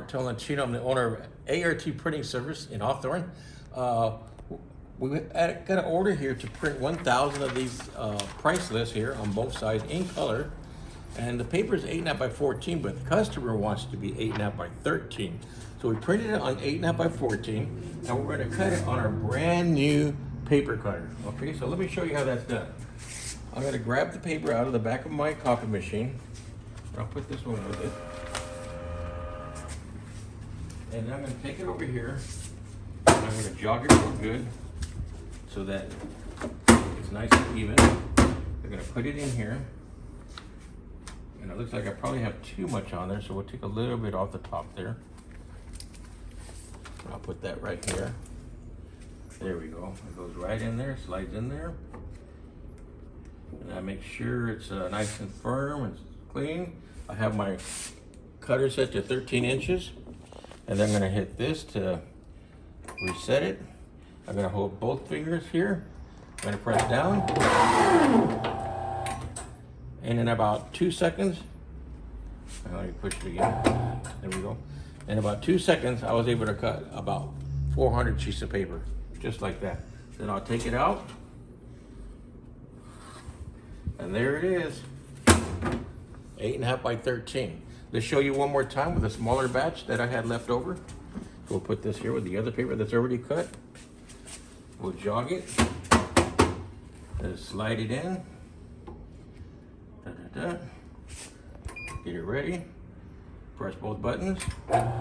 Art Tolentino. I'm the owner of ART Printing Service in Hawthorne. We got an order here to print 1,000 of these price lists here on both sides in color. And the paper is 8.5 by 14, but the customer wants it to be 8.5 by 13. So we printed it on 8.5 by 14, and we're gonna cut it on our brand new paper cutter. Okay, so let me show you how that's done. I'm gonna grab the paper out of the back of my copy machine. I'll put this one with it. And I'm gonna take it over here. And I'm gonna jog it real good so that it's nice and even. I'm gonna put it in here. And it looks like I probably have too much on there, so we'll take a little bit off the top there. I'll put that right here. There we go. It goes right in there, slides in there. And I make sure it's nice and firm and clean. I have my cutter set to 13 inches. And then I'm gonna hit this to reset it. I'm gonna hold both fingers here. I'm gonna press down. And in about 2 seconds, let me push it again. There we go. In about 2 seconds, I was able to cut about 400 sheets of paper, just like that. Then I'll take it out. And there it is, 8.5 by 13. Let's show you one more time with a smaller batch that I had left over. We'll put this here with the other paper that's already cut. We'll jog it, and slide it in. Da, da, da. Get it ready. Press both buttons. And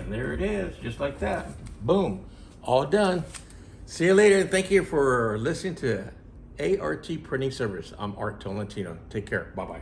there it is, just like that. Boom, all done. See you later, and thank you for listening to ART Printing Service. I'm Art Tolentino. Take care, bye-bye.